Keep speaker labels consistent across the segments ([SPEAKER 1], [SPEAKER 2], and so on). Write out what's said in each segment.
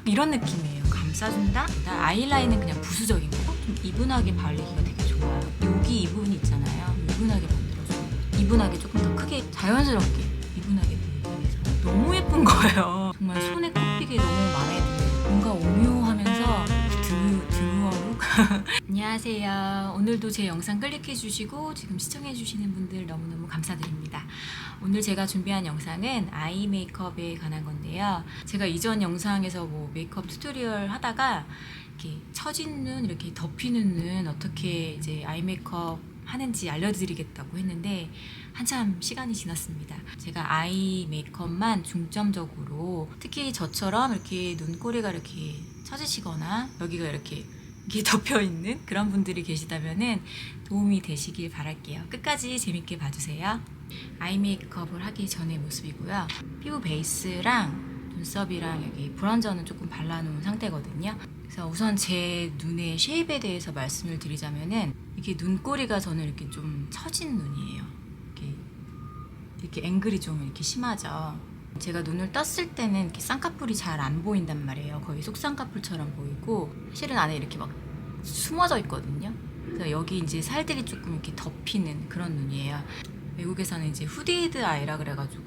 [SPEAKER 1] 이런 느낌이에요. 감싸준다? 아이라인은 그냥 부수적인 거. 좀 이분하게 바르기가 되게 좋아요. 여기 이분 있잖아요. 이분하게 만들어줘요. 이분하게 조금 더 크게 자연스럽게 이분하게 보이기 위해서. 너무 예쁜 거예요. 정말 손에 꼽히게 너무 마음에 드는 뭔가 오묘하면서 드무어룩. 안녕하세요. 오늘도 제 영상 클릭해주시고 지금 시청해주시는 분들 너무너무 감사드립니다. 오늘 제가 준비한 영상은 아이 메이크업에 관한 건데요. 제가 이전 영상에서 뭐 메이크업 튜토리얼 하다가 이렇게 처진 눈, 이렇게 덮이는 눈 어떻게 이제 아이 메이크업 하는지 알려드리겠다고 했는데 한참 시간이 지났습니다. 제가 아이 메이크업만 중점적으로 특히 저처럼 이렇게 눈꼬리가 이렇게 처지시거나 여기가 이렇게 덮여있는 그런 분들이 계시다면 도움이 되시길 바랄게요. 끝까지 재밌게 봐주세요. 아이 메이크업을 하기 전의 모습이고요. 피부 베이스랑 눈썹이랑 여기 브론저는 조금 발라놓은 상태거든요. 그래서 우선 제 눈의 쉐입에 대해서 말씀을 드리자면은 이게 눈꼬리가 저는 이렇게 좀 처진 눈이에요. 이렇게 앵글이 좀 이렇게 심하죠. 제가 눈을 떴을 때는 이렇게 쌍꺼풀이 잘 안 보인단 말이에요. 거의 속쌍꺼풀처럼 보이고 사실은 안에 이렇게 막 숨어져 있거든요. 그래서 여기 이제 살들이 조금 이렇게 덮이는 그런 눈이에요. 외국에서는 이제 후디드 아이라 그래가지고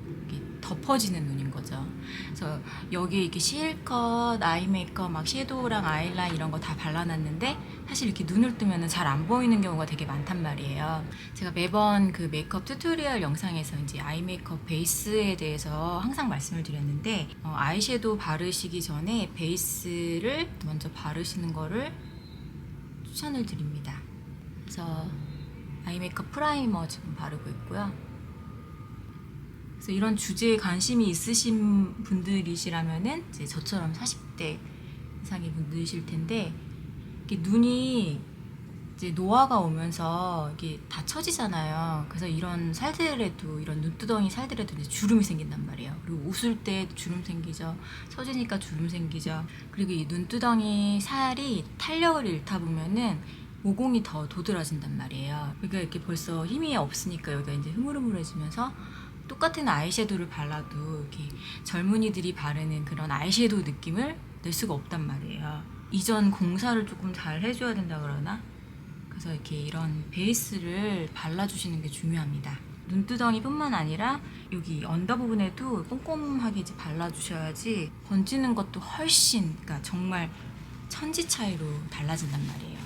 [SPEAKER 1] 이렇게 덮어지는 눈인 거죠. 그래서 여기 이렇게 실컷 아이 메이크업 막 섀도우랑 아이라인 이런 거 다 발라놨는데 사실 이렇게 눈을 뜨면 잘 안 보이는 경우가 되게 많단 말이에요. 제가 매번 그 메이크업 튜토리얼 영상에서 이제 아이 메이크업 베이스에 대해서 항상 말씀을 드렸는데 아이섀도우 바르시기 전에 베이스를 먼저 바르시는 거를 추천을 드립니다. 그래서 아이 메이크업 프라이머 지금 바르고 있고요. 그래서 이런 주제에 관심이 있으신 분들이시라면은 이제 저처럼 40대 이상의 분들이실 텐데 이렇게 눈이 이제 노화가 오면서 이게 다 처지잖아요. 그래서 이런 살들에도 이런 눈두덩이 살들에도 이제 주름이 생긴단 말이에요. 그리고 웃을 때 주름 생기죠. 처지니까 주름 생기죠. 그리고 이 눈두덩이 살이 탄력을 잃다 보면은 모공이 더 도드라진단 말이에요. 그러니까 이렇게 벌써 힘이 없으니까 여기가 이제 흐물흐물해지면서 똑같은 아이섀도우를 발라도 이렇게 젊은이들이 바르는 그런 아이섀도우 느낌을 낼 수가 없단 말이에요. 이전 공사를 조금 잘 해줘야 된다 그러나? 그래서 이렇게 이런 베이스를 발라주시는 게 중요합니다. 눈두덩이 뿐만 아니라 여기 언더 부분에도 꼼꼼하게 이제 발라주셔야지 번지는 것도 훨씬, 그러니까 정말 천지 차이로 달라진단 말이에요.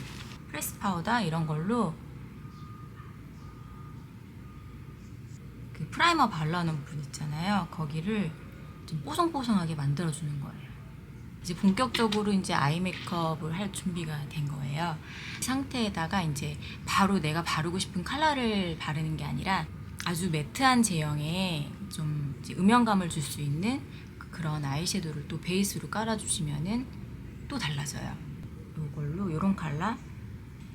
[SPEAKER 1] 프레스 파우더 이런 걸로 그 프라이머 발라놓은 부분 있잖아요. 거기를 좀 뽀송뽀송하게 만들어주는 거예요. 이제 본격적으로 이제 아이 메이크업을 할 준비가 된 거예요. 이 상태에다가 이제 바로 내가 바르고 싶은 컬러를 바르는 게 아니라 아주 매트한 제형에 좀 이제 음영감을 줄 수 있는 그런 아이섀도우를 또 베이스로 깔아주시면은 또 달라져요. 이걸로 이런 컬러.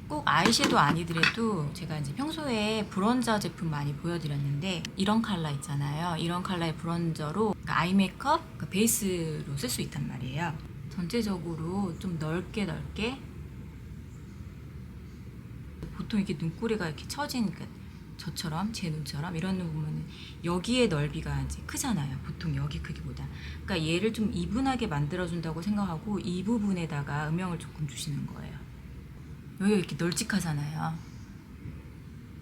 [SPEAKER 1] 꼭 아이섀도우 아니더라도 제가 이제 평소에 브론저 제품 많이 보여드렸는데 이런 컬러 있잖아요. 이런 컬러의 브론저로 그러니까 아이 메이크업 그러니까 베이스로 쓸 수 있단 말이에요. 전체적으로 좀 넓게 보통 이렇게 눈꼬리가 이렇게 처진 그러니까 저처럼 제 눈처럼 이런 눈 보면 여기의 넓이가 이제 크잖아요. 보통 여기 크기보다. 그러니까 얘를 좀 이분하게 만들어준다고 생각하고 이 부분에다가 음영을 조금 주시는 거예요. 여기가 이렇게 널찍하잖아요.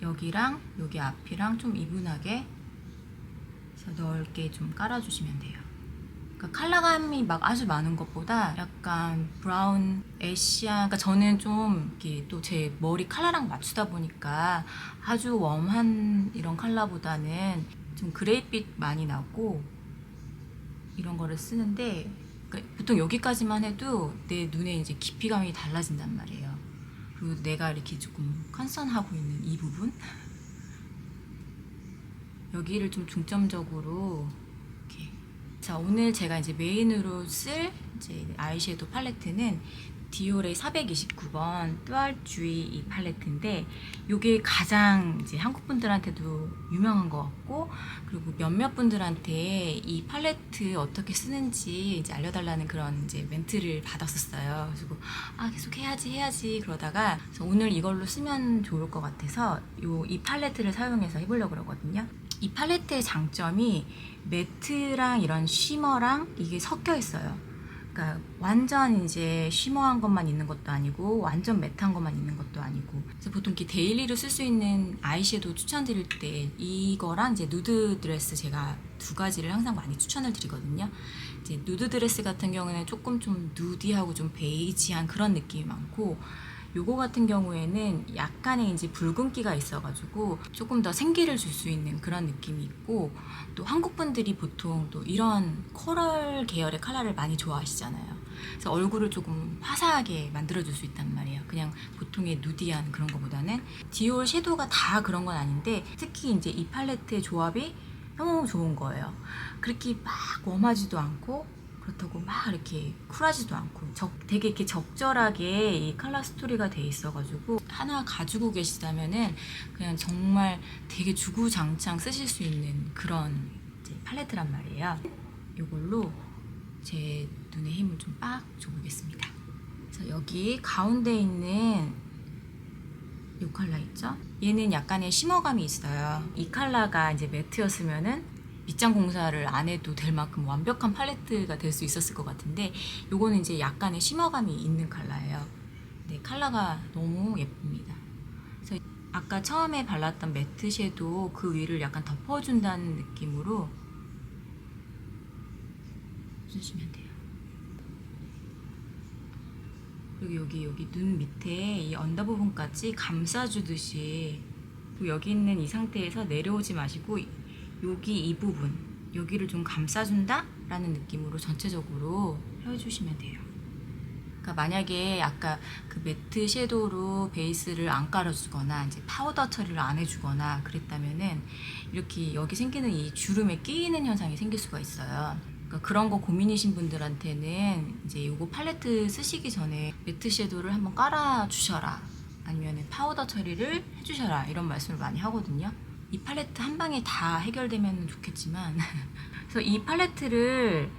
[SPEAKER 1] 여기랑 여기 앞이랑 좀 이분하게 그래서 넓게 좀 깔아주시면 돼요. 그러니까 컬러감이 막 아주 많은 것보다 약간 브라운, 애쉬한, 그러니까 저는 좀 이렇게 또 제 머리 컬러랑 맞추다 보니까 아주 웜한 이런 컬러보다는 좀 그레이빛 많이 나고 이런 거를 쓰는데 그러니까 보통 여기까지만 해도 내 눈에 이제 깊이감이 달라진단 말이에요. 그리고 내가 이렇게 조금 컨선하고 있는 이 부분 여기를 좀 중점적으로 이렇게. 자, 오늘 제가 이제 메인으로 쓸 이제 아이섀도우 팔레트는 디올의 429번 뚜알주이 이 팔레트인데 이게 가장 이제 한국 분들한테도 유명한 것 같고 그리고 몇몇 분들한테 이 팔레트 어떻게 쓰는지 이제 알려달라는 그런 이제 멘트를 받았었어요. 그리고 계속 해야지 그러다가 그래서 오늘 이걸로 쓰면 좋을 것 같아서 이 팔레트를 사용해서 해보려고 그러거든요. 이 팔레트의 장점이 매트랑 이런 쉬머랑 이게 섞여 있어요. 그러니까 완전 이제 쉬머한 것만 있는 것도 아니고 완전 매트한 것만 있는 것도 아니고. 그래서 보통 이렇게 데일리로 쓸 수 있는 아이섀도우 추천드릴 때 이거랑 이제 누드 드레스 제가 두 가지를 항상 많이 추천을 드리거든요. 이제 누드 드레스 같은 경우는 조금 좀 누디하고 좀 베이지한 그런 느낌이 많고, 요거 같은 경우에는 약간의 이제 붉은기가 있어가지고 조금 더 생기를 줄 수 있는 그런 느낌이 있고, 또 한국 분들이 보통 또 이런 코럴 계열의 컬러를 많이 좋아하시잖아요. 그래서 얼굴을 조금 화사하게 만들어줄 수 있단 말이에요. 그냥 보통의 누디한 그런 거보다는. 디올 섀도우가 다 그런 건 아닌데 특히 이제 이 팔레트의 조합이 너무 좋은 거예요. 그렇게 막 웜하지도 않고 그렇다고 막 이렇게 쿨하지도 않고 되게 이렇게 적절하게 이 컬러 스토리가 돼 있어가지고 하나 가지고 계시다면은 그냥 정말 되게 주구장창 쓰실 수 있는 그런 이제 팔레트란 말이에요. 이걸로 제 눈에 힘을 좀 빡 줘보겠습니다. 그래서 여기 가운데 있는 이 컬러 있죠? 얘는 약간의 쉬머감이 있어요. 이 컬러가 이제 매트였으면은 밑장 공사를 안 해도 될 만큼 완벽한 팔레트가 될 수 있었을 것 같은데, 요거는 이제 약간의 쉬머감이 있는 컬러예요. 네, 컬러가 너무 예쁩니다. 그래서 아까 처음에 발랐던 매트 섀도우 그 위를 약간 덮어준다는 느낌으로 쓰시면 돼요. 그리고 여기 눈 밑에 이 언더 부분까지 감싸주듯이, 여기 있는 이 상태에서 내려오지 마시고 여기 이 부분, 여기를 좀 감싸준다 라는 느낌으로 전체적으로 해주시면 돼요. 그러니까 만약에 아까 그 매트 섀도우로 베이스를 안 깔아주거나 이제 파우더 처리를 안 해주거나 그랬다면은 이렇게 여기 생기는 이 주름에 끼이는 현상이 생길 수가 있어요. 그러니까 그런 거 고민이신 분들한테는 이제 이거 팔레트 쓰시기 전에 매트 섀도우를 한번 깔아주셔라, 아니면 파우더 처리를 해주셔라, 이런 말씀을 많이 하거든요. 이 팔레트 한 방에 다 해결되면 좋겠지만 그래서 이 팔레트를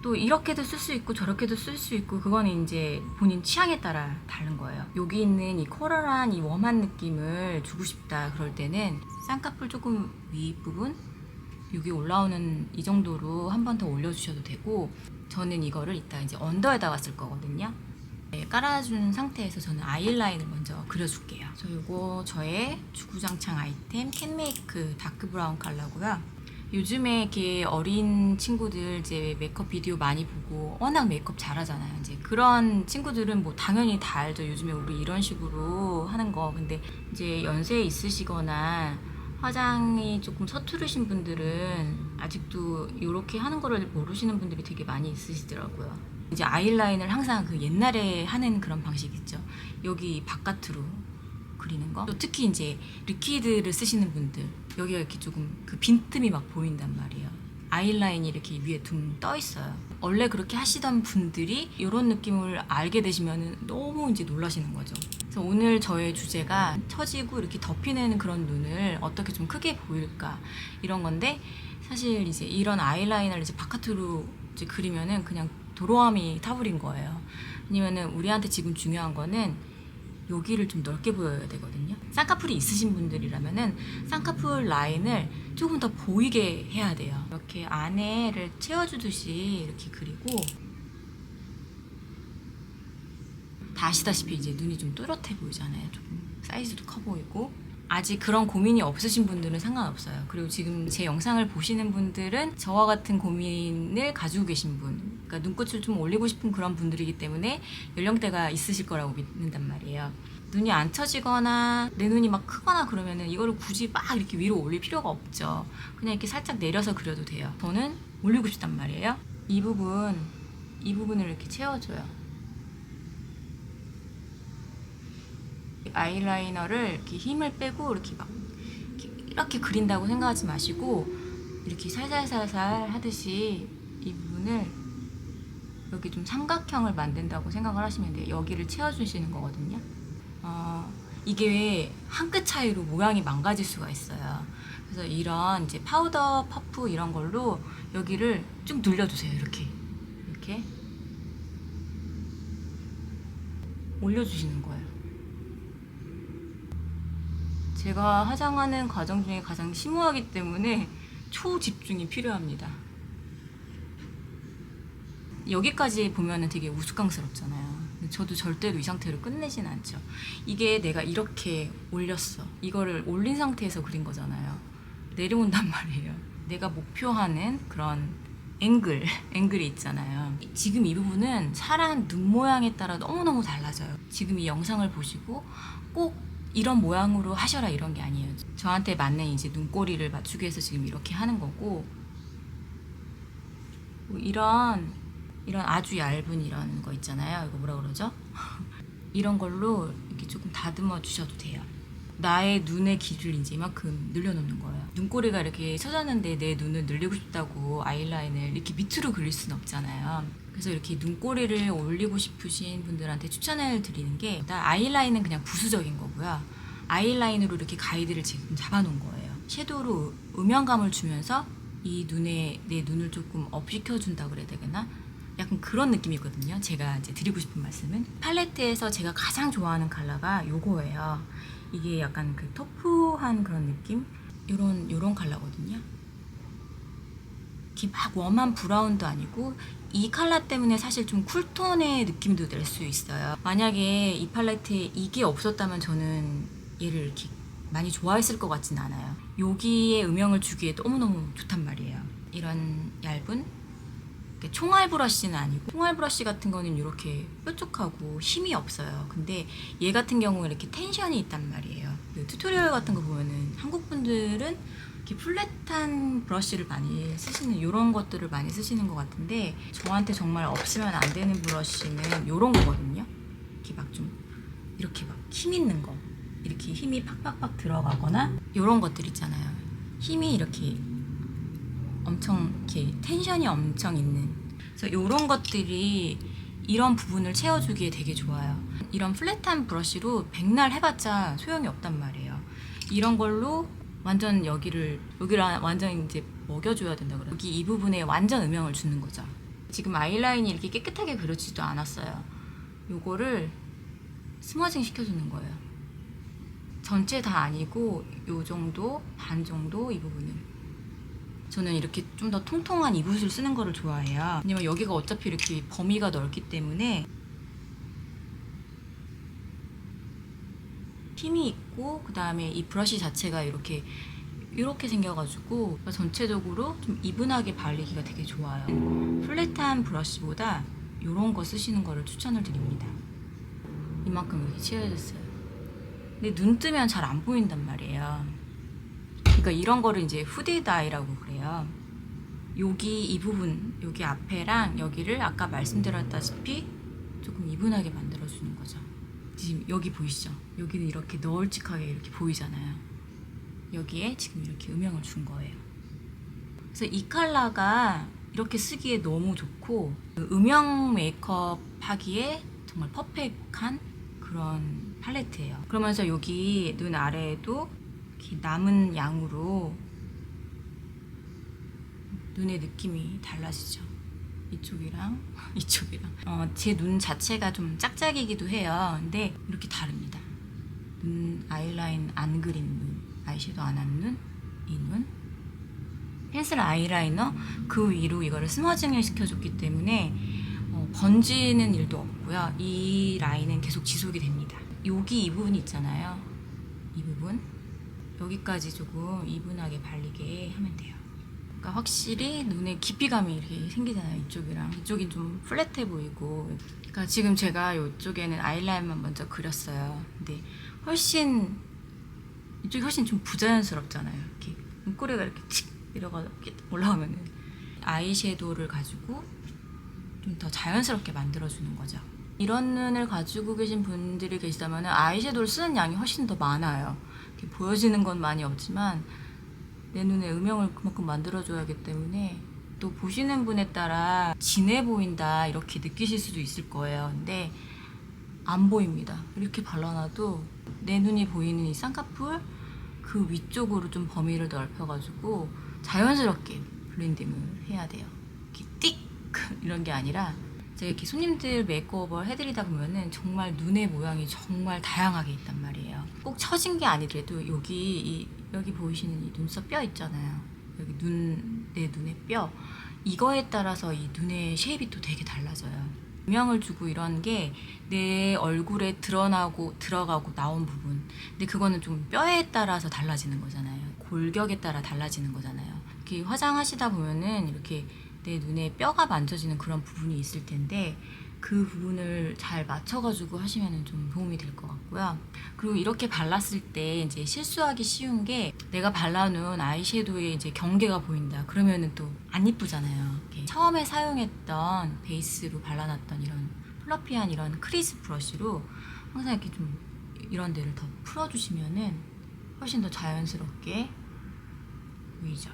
[SPEAKER 1] 또 이렇게도 쓸 수 있고 저렇게도 쓸 수 있고, 그거는 이제 본인 취향에 따라 다른 거예요. 여기 있는 이 코랄한 이 웜한 느낌을 주고 싶다 그럴 때는 쌍꺼풀 조금 윗부분, 여기 올라오는 이 정도로 한 번 더 올려주셔도 되고, 저는 이거를 이따 이제 언더에다가 쓸 거거든요. 네, 깔아준 상태에서 저는 아이라인을 먼저 그려줄게요. 이거 저의 주구장창 아이템 캔메이크 다크 브라운 컬러고요. 요즘에 이렇게 어린 친구들 이제 메이크업 비디오 많이 보고 워낙 메이크업 잘하잖아요. 이제 그런 친구들은 뭐 당연히 다 알죠. 요즘에 우리 이런 식으로 하는 거. 근데 이제 연세 있으시거나 화장이 조금 서투르신 분들은 아직도 이렇게 하는 거를 모르시는 분들이 되게 많이 있으시더라고요. 이제 아이라인을 항상 그 옛날에 하는 그런 방식 있죠. 여기 바깥으로 그리는 거. 또 특히 이제 리퀴드를 쓰시는 분들, 여기가 이렇게 조금 그 빈틈이 막 보인단 말이에요. 아이라인이 이렇게 위에 둥 떠 있어요. 원래 그렇게 하시던 분들이 이런 느낌을 알게 되시면 너무 이제 놀라시는 거죠. 그래서 오늘 저의 주제가 처지고 이렇게 덮이는 그런 눈을 어떻게 좀 크게 보일까, 이런 건데, 사실 이제 이런 아이라인을 이제 바깥으로 이제 그리면은 그냥 도로함이 타버린 거예요. 왜냐면은 우리한테 지금 중요한 거는 여기를 좀 넓게 보여야 되거든요. 쌍꺼풀이 있으신 분들이라면은 쌍꺼풀 라인을 조금 더 보이게 해야 돼요. 이렇게 안에를 채워주듯이 이렇게 그리고, 다 아시다시피 이제 눈이 좀 또렷해 보이잖아요. 조금 사이즈도 커 보이고. 아직 그런 고민이 없으신 분들은 상관없어요. 그리고 지금 제 영상을 보시는 분들은 저와 같은 고민을 가지고 계신 분, 그러니까 눈꽃을 좀 올리고 싶은 그런 분들이기 때문에 연령대가 있으실 거라고 믿는단 말이에요. 눈이 안 처지거나 내 눈이 막 크거나 그러면은 이거를 굳이 막 이렇게 위로 올릴 필요가 없죠. 그냥 이렇게 살짝 내려서 그려도 돼요. 저는 올리고 싶단 말이에요. 이 부분을 이렇게 채워줘요. 아이라이너를 이렇게 힘을 빼고 이렇게 막 이렇게 그린다고 생각하지 마시고, 이렇게 살살살살 하듯이 이 부분을 여기 좀 삼각형을 만든다고 생각을 하시면 돼요. 여기를 채워주시는 거거든요. 이게 왜 한 끗 차이로 모양이 망가질 수가 있어요. 그래서 이런 이제 파우더 퍼프 이런 걸로 여기를 쭉 눌려주세요. 이렇게 올려주시는 거예요. 제가 화장하는 과정 중에 가장 심오하기 때문에 초집중이 필요합니다. 여기까지 보면은 되게 우스꽝스럽잖아요. 근데 저도 절대로 이 상태로 끝내진 않죠. 이게 내가 이렇게 올렸어. 이거를 올린 상태에서 그린 거잖아요. 내려온단 말이에요. 내가 목표하는 그런 앵글이 있잖아요. 지금 이 부분은 사람 눈 모양에 따라 너무너무 달라져요. 지금 이 영상을 보시고 꼭 이런 모양으로 하셔라 이런 게 아니에요. 저한테 맞는 이제 눈꼬리를 맞추기 위해서 지금 이렇게 하는 거고, 뭐 이런 아주 얇은 이런 거 있잖아요. 이거 뭐라 그러죠? 이런 걸로 이렇게 조금 다듬어 주셔도 돼요. 나의 눈의 길이를 이제 이만큼 늘려놓는 거예요. 눈꼬리가 이렇게 쳐졌는데 내 눈을 늘리고 싶다고 아이라인을 이렇게 밑으로 그릴 수는 없잖아요. 그래서 이렇게 눈꼬리를 올리고 싶으신 분들한테 추천을 드리는 게, 일단 아이라인은 그냥 부수적인 거고요. 아이라인으로 이렇게 가이드를 지금 잡아놓은 거예요. 섀도우로 음영감을 주면서 이 눈에 내 눈을 조금 업시켜준다 그래야 되나? 약간 그런 느낌이거든요. 제가 이제 드리고 싶은 말씀은, 팔레트에서 제가 가장 좋아하는 컬러가 요거예요. 이게 약간 그 터프한 그런 느낌? 요런 컬러거든요. 이렇게 막 웜한 브라운도 아니고, 이 컬러 때문에 사실 좀 쿨톤의 느낌도 낼 수 있어요. 만약에 이 팔레트에 이게 없었다면 저는 얘를 이렇게 많이 좋아했을 것 같진 않아요. 여기에 음영을 주기에 너무너무 좋단 말이에요. 이런 얇은 총알 브러쉬는 아니고, 총알 브러쉬 같은 거는 이렇게 뾰족하고 힘이 없어요. 근데 얘 같은 경우는 이렇게 텐션이 있단 말이에요. 그 튜토리얼 같은 거 보면은 한국 분들은 이렇게 플랫한 브러쉬를 많이 쓰시는, 이런 것들을 많이 쓰시는 것 같은데, 저한테 정말 없으면 안 되는 브러쉬는 이런 거거든요. 이렇게 막 좀 이렇게 막 힘 있는 거, 이렇게 힘이 팍팍팍 들어가거나 이런 것들 있잖아요. 힘이 이렇게 엄청 이렇게 텐션이 엄청 있는, 그래서 이런 것들이 이런 부분을 채워주기에 되게 좋아요. 이런 플랫한 브러쉬로 백날 해봤자 소용이 없단 말이에요. 이런 걸로 완전 여기를 완전 이제 먹여줘야 된다 그래요. 여기 이 부분에 완전 음영을 주는 거죠. 지금 아이라인이 이렇게 깨끗하게 그려지지도 않았어요. 요거를 스머징 시켜주는 거예요. 전체 다 아니고 요 정도, 반 정도 이 부분을. 저는 이렇게 좀 더 통통한 이 붓을 쓰는 거를 좋아해요. 왜냐면 여기가 어차피 이렇게 범위가 넓기 때문에 힘이 있고, 그 다음에 이 브러쉬 자체가 이렇게 생겨가지고 전체적으로 좀 이분하게 발리기가 되게 좋아요. 플랫한 브러쉬보다 이런 거 쓰시는 거를 추천을 드립니다. 이만큼 이렇게 칠해졌어요. 근데 눈 뜨면 잘 안 보인단 말이에요. 그러니까 이런 거를 이제 후디드 아이라고 그래요. 여기 이 부분, 여기 앞에랑 여기를 아까 말씀드렸다시피 조금 이분하게 만들어주는 거죠. 지금 여기 보이시죠? 여기는 이렇게 널찍하게 이렇게 보이잖아요. 여기에 지금 이렇게 음영을 준 거예요. 그래서 이 컬러가 이렇게 쓰기에 너무 좋고, 음영 메이크업 하기에 정말 퍼펙트한 그런 팔레트예요. 그러면서 여기 눈 아래에도 이렇게 남은 양으로 눈의 느낌이 달라지죠. 이쪽이랑 이쪽이랑. 제 눈 자체가 좀 짝짝이기도 해요. 근데 이렇게 다릅니다. 눈 아이라인 안 그린 눈, 아이섀도우 안 한 눈, 이 눈, 펜슬 아이라이너 그 위로 이거를 스머징을 시켜줬기 때문에 번지는 일도 없고요. 이 라인은 계속 지속이 됩니다. 여기 이 부분 있잖아요. 이 부분 여기까지 조금 이분하게 발리게 하면 돼요. 그러니까 확실히 눈에 깊이감이 이렇게 생기잖아요. 이쪽이랑 이쪽이 좀 플랫해 보이고. 그러니까 지금 제가 이쪽에는 아이라인만 먼저 그렸어요. 근데 이쪽이 훨씬 좀 부자연스럽잖아요. 이렇게 눈꼬리가 이렇게 칙 내려가 올라오면은 아이섀도우를 가지고 좀 더 자연스럽게 만들어주는 거죠. 이런 눈을 가지고 계신 분들이 계시다면 아이섀도우를 쓰는 양이 훨씬 더 많아요. 이렇게 보여지는 건 많이 없지만 내 눈에 음영을 그만큼 만들어줘야 하기 때문에, 또 보시는 분에 따라 진해 보인다 이렇게 느끼실 수도 있을 거예요. 근데 안 보입니다. 이렇게 발라놔도 내 눈이 보이는 이 쌍꺼풀 그 위쪽으로 좀 범위를 넓혀가지고 자연스럽게 블렌딩을 해야 돼요. 이렇게 띡 이런 게 아니라, 제가 이렇게 손님들 메이크업을 해드리다 보면은 정말 눈의 모양이 정말 다양하게 있단 말이에요. 꼭 처진 게 아니더라도 여기 보이시는 이 눈썹 뼈 있잖아요. 여기 내 눈의 뼈, 이거에 따라서 이 눈의 쉐입이 또 되게 달라져요. 음영을 주고 이런 게 내 얼굴에 드러나고 들어가고 나온 부분. 근데 그거는 좀 뼈에 따라서 달라지는 거잖아요. 골격에 따라 달라지는 거잖아요. 이렇게 화장하시다 보면은 이렇게 내 눈에 뼈가 만져지는 그런 부분이 있을 텐데 그 부분을 잘 맞춰가지고 하시면 좀 도움이 될 것 같고요. 그리고 이렇게 발랐을 때 이제 실수하기 쉬운 게 내가 발라놓은 아이섀도우에 이제 경계가 보인다. 그러면은 또 안 이쁘잖아요. 이렇게 처음에 사용했던 베이스로 발라놨던 이런 플러피한 이런 크리스 브러쉬로 항상 이렇게 좀 이런 데를 더 풀어주시면은 훨씬 더 자연스럽게 보이죠.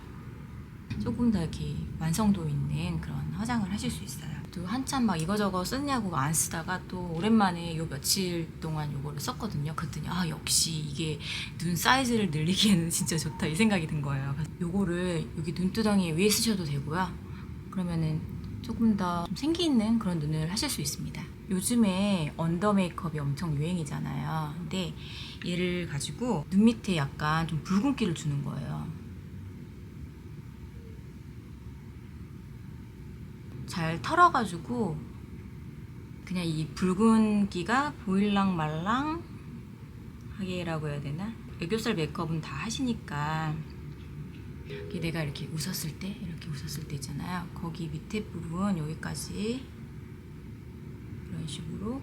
[SPEAKER 1] 조금 더 이렇게 완성도 있는 그런 화장을 하실 수 있어요. 또 한참 막 이거저거 쓰냐고 안 쓰다가 또 오랜만에 요 며칠 동안 요거를 썼거든요. 그랬더니 아 역시 이게 눈 사이즈를 늘리기에는 진짜 좋다 이 생각이 든 거예요. 그래서 요거를 여기 눈두덩이 위에 쓰셔도 되고요. 그러면은 조금 더 생기 있는 그런 눈을 하실 수 있습니다. 요즘에 언더 메이크업이 엄청 유행이잖아요. 근데 얘를 가지고 눈 밑에 약간 좀 붉은기를 주는 거예요. 잘 털어가지고 그냥 이 붉은기가 보일랑 말랑 하게라고 해야 되나? 애교살 메이크업은 다 하시니까 내가 이렇게 웃었을 때 이렇게 웃었을 때 있잖아요. 거기 밑에 부분 여기까지 이런 식으로,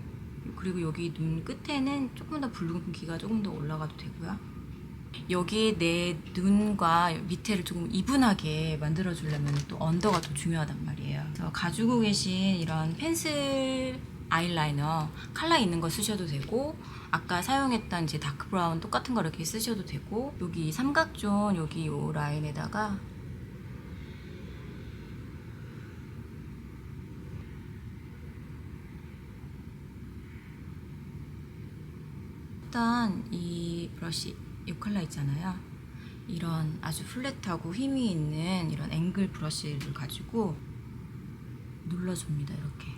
[SPEAKER 1] 그리고 여기 눈 끝에는 조금 더 붉은기가 조금 더 올라가도 되고요. 여기 내 눈과 밑에를 조금 이분하게 만들어 주려면 또 언더가 더 중요하단 말이에요. 그래서 가지고 계신 이런 펜슬 아이라이너 컬러 있는 거 쓰셔도 되고, 아까 사용했던 이제 다크 브라운 똑같은 거 이렇게 쓰셔도 되고, 여기 삼각존 여기 요 라인에다가 일단 이 브러쉬 이 컬러 있잖아요. 이런 아주 플랫하고 힘이 있는 이런 앵글 브러쉬를 가지고 눌러줍니다. 이렇게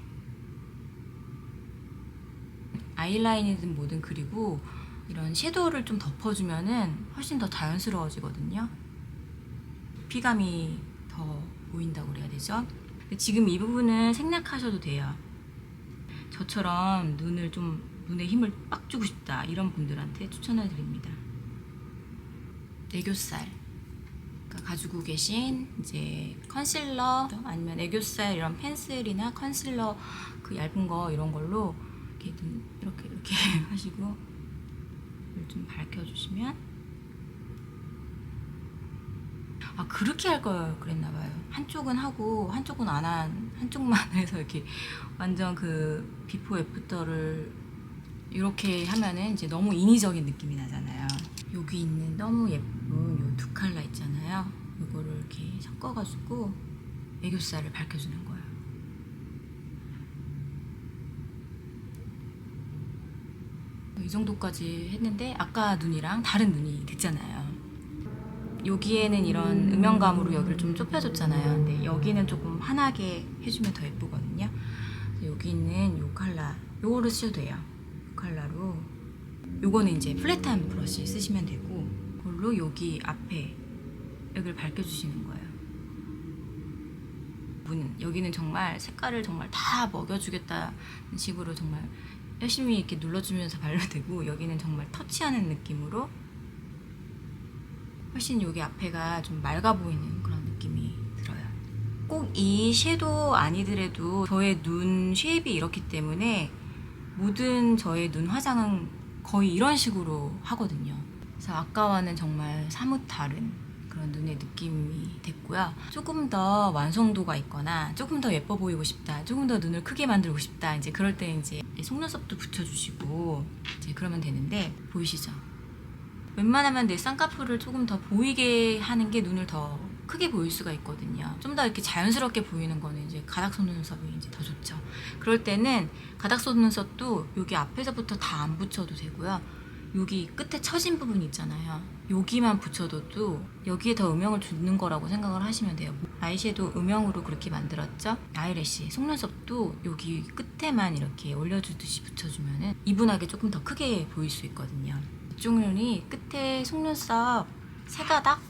[SPEAKER 1] 아이라인이든 뭐든 그리고 이런 섀도우를 좀 덮어주면은 훨씬 더 자연스러워지거든요. 피감이 더 보인다고 그래야 되죠. 근데 지금 이 부분은 생략하셔도 돼요. 저처럼 눈에 힘을 빡 주고 싶다 이런 분들한테 추천을 드립니다. 애교살, 그러니까 가지고 계신 이제 컨실러 아니면 애교살 이런 펜슬이나 컨실러 그 얇은 거 이런 걸로 이렇게 하시고 좀 밝혀주시면, 아 그렇게 할 걸 그랬나봐요. 한쪽은 하고 한쪽은 안 한, 한쪽만 해서 이렇게 완전 그 비포 애프터를 이렇게 하면은 이제 너무 인위적인 느낌이 나잖아요. 여기 있는 너무 예쁜 요 두 컬러 있잖아요. 이거를 이렇게 섞어가지고 애교살을 밝혀주는 거예요. 이 정도까지 했는데 아까 눈이랑 다른 눈이 됐잖아요. 여기에는 이런 음영감으로 여기를 좀 좁혀줬잖아요. 근데 여기는 조금 환하게 해주면 더 예쁘거든요. 여기 있는 요 컬러 요거를 쓰셔도 돼요. 이 컬러로 요거는 이제 플랫한 브러쉬 쓰시면 되고, 그걸로 여기 앞에 여기를 밝혀주시는 거예요. 여기는 정말 색깔을 정말 다 먹여주겠다는 식으로 정말 열심히 이렇게 눌러주면서 발라도 되고, 여기는 정말 터치하는 느낌으로 훨씬 여기 앞에가 좀 맑아 보이는 그런 느낌이 들어요. 꼭 이 섀도우 아니더라도 저의 눈 쉐입이 이렇기 때문에 모든 저의 눈 화장은 거의 이런 식으로 하거든요. 그래서 아까와는 정말 사뭇 다른 그런 눈의 느낌이 됐고요. 조금 더 완성도가 있거나 조금 더 예뻐 보이고 싶다, 조금 더 눈을 크게 만들고 싶다, 이제 그럴 때 이제 속눈썹도 붙여주시고 이제 그러면 되는데, 보이시죠? 웬만하면 내 쌍꺼풀을 조금 더 보이게 하는 게 눈을 더 크게 보일 수가 있거든요. 좀 더 이렇게 자연스럽게 보이는 거는 이제 가닥 속눈썹이 이제 더 좋죠. 그럴 때는 가닥 속눈썹도 여기 앞에서부터 다 안 붙여도 되고요. 여기 끝에 처진 부분 있잖아요. 여기만 붙여둬도 여기에 더 음영을 주는 거라고 생각을 하시면 돼요. 아이섀도우 음영으로 그렇게 만들었죠. 아이래쉬, 속눈썹도 여기 끝에만 이렇게 올려주듯이 붙여주면은 이분하게 조금 더 크게 보일 수 있거든요. 이쪽 눈이 끝에 속눈썹 세 가닥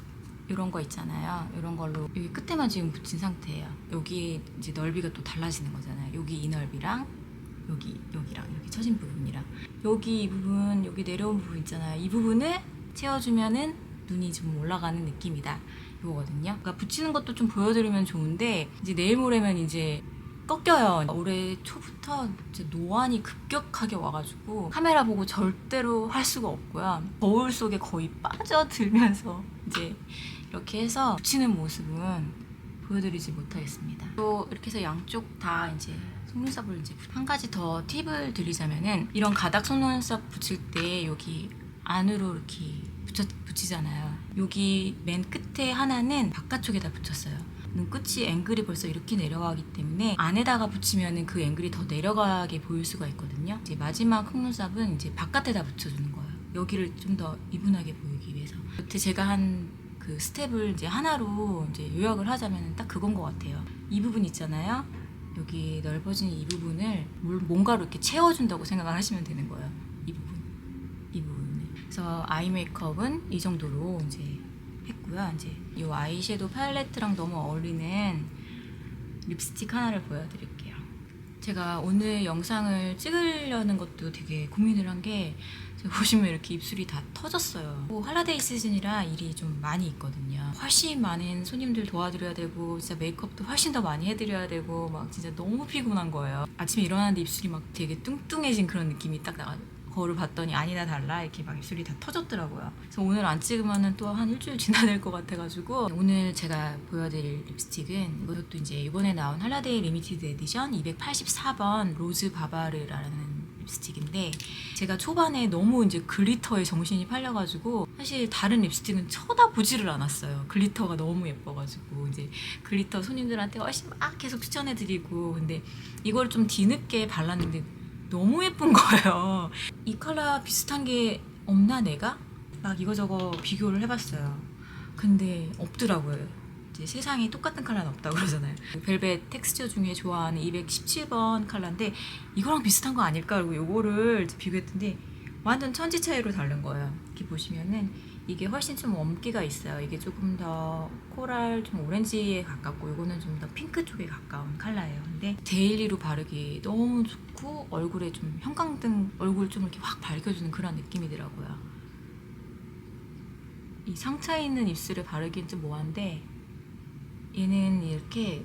[SPEAKER 1] 이런 거 있잖아요. 이런 걸로 여기 끝에만 지금 붙인 상태예요. 여기 이제 넓이가 또 달라지는 거잖아요. 여기 이 넓이랑 여기랑 이렇게 처진 부분이랑 여기 이 부분, 여기 내려온 부분 있잖아요. 이 부분을 채워주면은 눈이 좀 올라가는 느낌이다. 이거거든요. 그러니까 붙이는 것도 좀 보여드리면 좋은데 이제 내일 모레면 이제 꺾여요. 올해 초부터 이제 노안이 급격하게 와가지고 카메라 보고 절대로 할 수가 없고요. 거울 속에 거의 빠져들면서 이제 이렇게 해서 붙이는 모습은 보여드리지 못하겠습니다. 또 이렇게 해서 양쪽 다 이제 속눈썹을 이제 한 가지 더 팁을 드리자면은 이런 가닥 속눈썹 붙일 때 여기 안으로 이렇게 붙이잖아요. 여기 맨 끝에 하나는 바깥쪽에다 붙였어요. 눈끝이 앵글이 벌써 이렇게 내려가기 때문에 안에다가 붙이면 그 앵글이 더 내려가게 보일 수가 있거든요. 이제 마지막 속눈썹은 이제 바깥에다 붙여주는 거예요. 여기를 좀 더 이분하게 보이기 위해서. 여태 제가 한 그 스텝을 이제 하나로 이제 요약을 하자면 딱 그건 것 같아요. 이 부분 있잖아요. 여기 넓어진 이 부분을 뭔가로 이렇게 채워준다고 생각을 하시면 되는 거예요. 이 부분을. 그래서 아이 메이크업은 이 정도로 이제 했고요. 이제 이 아이섀도우 팔레트랑 너무 어울리는 립스틱 하나를 보여드릴게요. 제가 오늘 영상을 찍으려는 것도 되게 고민을 한 게 보시면 이렇게 입술이 다 터졌어요. 홀리데이 시즌이라 일이 좀 많이 있거든요. 훨씬 많은 손님들 도와드려야 되고 진짜 메이크업도 훨씬 더 많이 해드려야 되고 막 진짜 너무 피곤한 거예요. 아침에 일어났는데 입술이 막 되게 뚱뚱해진 그런 느낌이 딱 나가지고 거울을 봤더니 아니나 달라 이렇게 막 입술이 다 터졌더라고요. 그래서 오늘 안 찍으면 또 한 일주일 지나야 될 것 같아가지고 오늘 제가 보여드릴 립스틱은 이것도 이제 이번에 나온 홀리데이 리미티드 에디션 284번 로즈 바바르라는 립스틱인데 제가 초반에 너무 이제 글리터에 정신이 팔려가지고 사실 다른 립스틱은 쳐다보지를 않았어요. 글리터가 너무 예뻐가지고 이제 글리터 손님들한테 훨씬 막 계속 추천해드리고 근데 이걸 좀 뒤늦게 발랐는데 너무 예쁜 거예요. 이 컬러 비슷한 게 없나 내가? 막 이거저거 비교를 해봤어요. 근데 없더라고요. 이제 세상에 똑같은 컬러는 없다고 그러잖아요. 벨벳 텍스처 중에 좋아하는 217번 컬러인데 이거랑 비슷한 거 아닐까? 그리고 이거를 비교했더니 완전 천지 차이로 다른 거예요. 이렇게 보시면은 이게 훨씬 좀 웜기가 있어요. 이게 조금 더 코랄 좀 오렌지에 가깝고 이거는 좀 더 핑크 쪽에 가까운 컬러예요. 근데 데일리로 바르기 너무 좋고 얼굴에 좀 형광등 얼굴 좀 이렇게 확 밝혀주는 그런 느낌이더라고요. 이 상처 있는 입술에 바르기는 좀 뭐한데 얘는 이렇게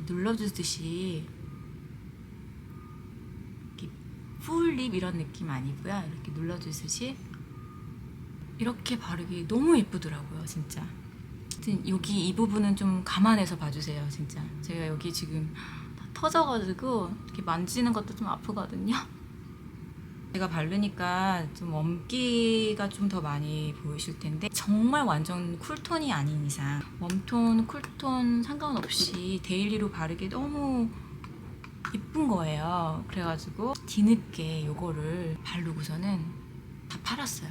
[SPEAKER 1] 눌러주듯이 이렇게 풀립 이런 느낌 아니고요. 이렇게 눌러주듯이 이렇게 바르기 너무 예쁘더라고요, 진짜. 여기 이 부분은 좀 감안해서 봐주세요, 진짜. 제가 여기 지금 다 터져가지고 이렇게 만지는 것도 좀 아프거든요. 제가 바르니까 좀 웜기가 좀 더 많이 보이실 텐데 정말 완전 쿨톤이 아닌 이상 웜톤, 쿨톤 상관없이 데일리로 바르기 너무 예쁜 거예요. 그래가지고 뒤늦게 이거를 바르고서는 다 팔았어요.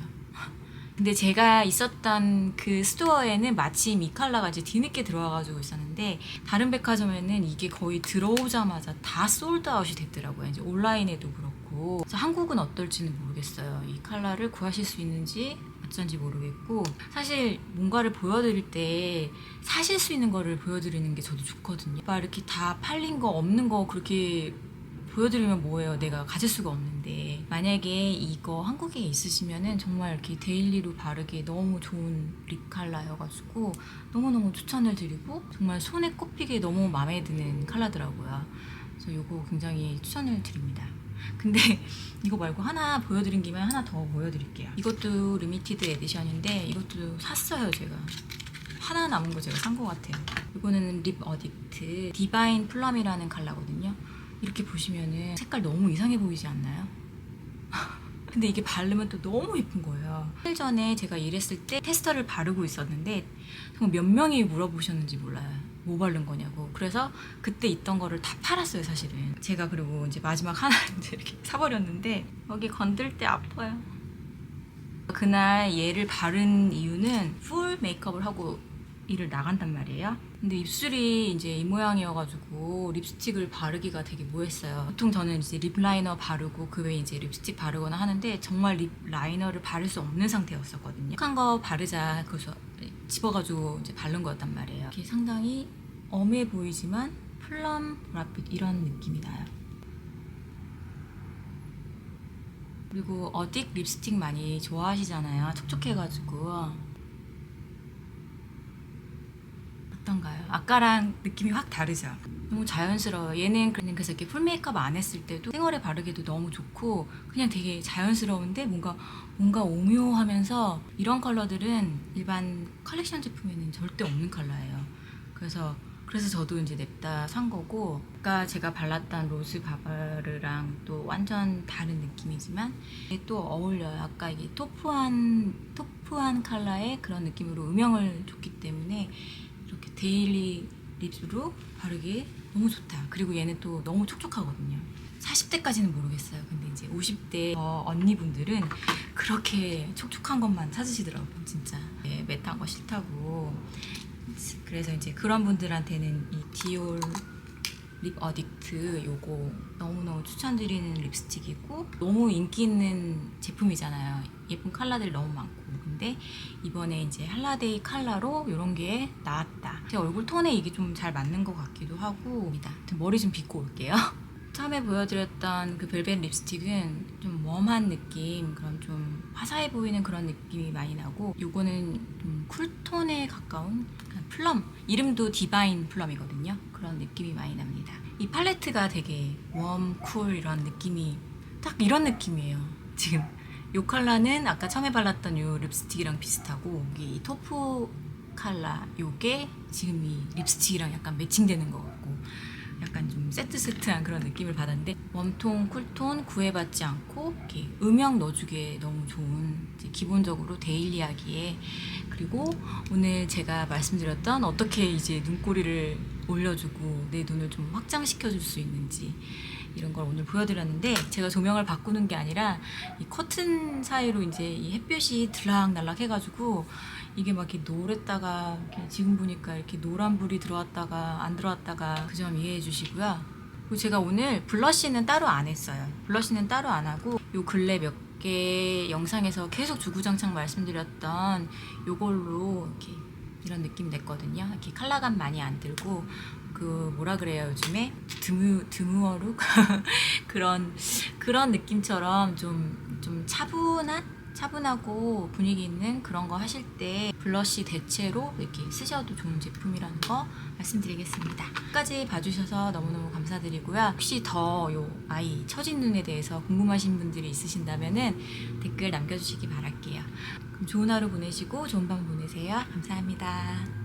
[SPEAKER 1] 근데 제가 있었던 그 스토어에는 마침 이 컬러가 이제 뒤늦게 들어와가지고 있었는데 다른 백화점에는 이게 거의 들어오자마자 다 솔드아웃이 됐더라고요. 이제 온라인에도 그렇고. 그래서 한국은 어떨지는 모르겠어요. 이 컬러를 구하실 수 있는지 어쩐지 모르겠고 사실 뭔가를 보여드릴 때 사실 수 있는 거를 보여드리는 게 저도 좋거든요. 막 이렇게 다 팔린 거 없는 거 그렇게 보여드리면 뭐예요? 내가 가질 수가 없는데 만약에 이거 한국에 있으시면은 정말 이렇게 데일리로 바르기 너무 좋은 립 컬러여가지고 너무너무 추천을 드리고 정말 손에 꼽히게 너무 마음에 드는 컬러더라고요. 그래서 이거 굉장히 추천을 드립니다. 근데 이거 말고 하나 보여드린 김에 하나 더 보여드릴게요. 이것도 리미티드 에디션인데 이것도 샀어요. 제가 하나 남은 거 제가 산 것 같아요. 이거는 립 어딕트 디바인 플럼이라는 컬러거든요. 이렇게 보시면은 색깔 너무 이상해 보이지 않나요? 근데 이게 바르면 또 너무 예쁜 거예요. 1일 전에 제가 일했을 때 테스터를 바르고 있었는데 정말 몇 명이 물어보셨는지 몰라요. 뭐 바른 거냐고. 그래서 그때 있던 거를 다 팔았어요, 사실은. 제가 그리고 이제 마지막 하나를 이제 이렇게 사버렸는데 여기 건들 때 아파요. 그날 얘를 바른 이유는 풀 메이크업을 하고 일을 나간단 말이에요. 근데 입술이 이제 이 모양이어가지고 립스틱을 바르기가 되게 뭐했어요. 보통 저는 이제 립 라이너 바르고 그 외에 이제 립스틱 바르거나 하는데 정말 립 라이너를 바를 수 없는 상태였었거든요. 한 거 바르자 그래서 집어가지고 이제 바른 거였단 말이에요. 이게 상당히 엄해 보이지만 플럼 보랏빛 이런 느낌이 나요. 그리고 어딕 립스틱 많이 좋아하시잖아요. 촉촉해가지고 어떤가요? 아까랑 느낌이 확 다르죠? 너무 자연스러워요. 얘는 그래서 이렇게 풀 메이크업 안 했을 때도 생얼에 바르기도 너무 좋고 그냥 되게 자연스러운데 뭔가 오묘하면서 이런 컬러들은 일반 컬렉션 제품에는 절대 없는 컬러예요. 그래서 저도 이제 냅다 산 거고, 아까 제가 발랐던 로즈 바바르랑 또 완전 다른 느낌이지만 이게 또 어울려요. 아까 이게 토프한 컬러의 그런 느낌으로 음영을 줬기 때문에 이렇게 데일리 립으로 바르기 너무 좋다. 그리고 얘는 또 너무 촉촉하거든요. 40대까지는 모르겠어요. 근데 이제 50대 언니분들은 그렇게 촉촉한 것만 찾으시더라고요. 진짜 매트한 거 싫다고. 그래서 이제 그런 분들한테는 이 디올 립 어딕트 요거 너무너무 추천드리는 립스틱이고, 너무 인기 있는 제품이잖아요. 예쁜 컬러들 너무 많고. 근데 이번에 이제 할라데이 컬러로 이런 게 나왔다. 제 얼굴 톤에 이게 좀 잘 맞는 것 같기도 하고. 머리 좀 빗고 올게요. 처음에 보여드렸던 그 벨벳 립스틱은 좀 웜한 느낌, 그런 좀 화사해 보이는 그런 느낌이 많이 나고, 요거는 좀 쿨톤에 가까운 플럼, 이름도 디바인 플럼이거든요. 그런 느낌이 많이 납니다. 이 팔레트가 되게 웜, 쿨 이런 느낌이 딱 이런 느낌이에요. 지금 이 컬러는 아까 처음에 발랐던 이 립스틱이랑 비슷하고, 이 토프 컬러 요게 지금 이 립스틱이랑 약간 매칭되는 것 같고, 약간 좀 세트한 그런 느낌을 받았는데, 웜톤, 쿨톤 구애받지 않고 이렇게 음영 넣어주기에 너무 좋은, 이제 기본적으로 데일리하기에. 그리고 오늘 제가 말씀드렸던 어떻게 이제 눈꼬리를 올려주고 내 눈을 좀 확장시켜줄 수 있는지, 이런 걸 오늘 보여드렸는데, 제가 조명을 바꾸는 게 아니라 이 커튼 사이로 이제 이 햇볕이 들락날락 해가지고 이게 막 이렇게 노랬다가 이렇게 지금 보니까 이렇게 노란불이 들어왔다가 안 들어왔다가, 그 점 이해해 주시고요. 그리고 제가 오늘 블러쉬는 따로 안 했어요. 블러쉬는 따로 안 하고 요 근래 몇 개 영상에서 계속 주구장창 말씀드렸던 요걸로 이렇게 이런 느낌 냈거든요. 이렇게 컬러감 많이 안 들고, 그 뭐라 그래요 요즘에 드무어룩 그런 느낌처럼 좀 차분하고 분위기 있는 그런 거 하실 때 블러쉬 대체로 이렇게 쓰셔도 좋은 제품이라는 거 말씀드리겠습니다. 끝까지 봐주셔서 너무너무 감사드리고요. 혹시 더 요 아이 처진 눈에 대해서 궁금하신 분들이 있으신다면은 댓글 남겨주시기 바랄게요. 그럼 좋은 하루 보내시고 좋은 밤 보내세요. 감사합니다.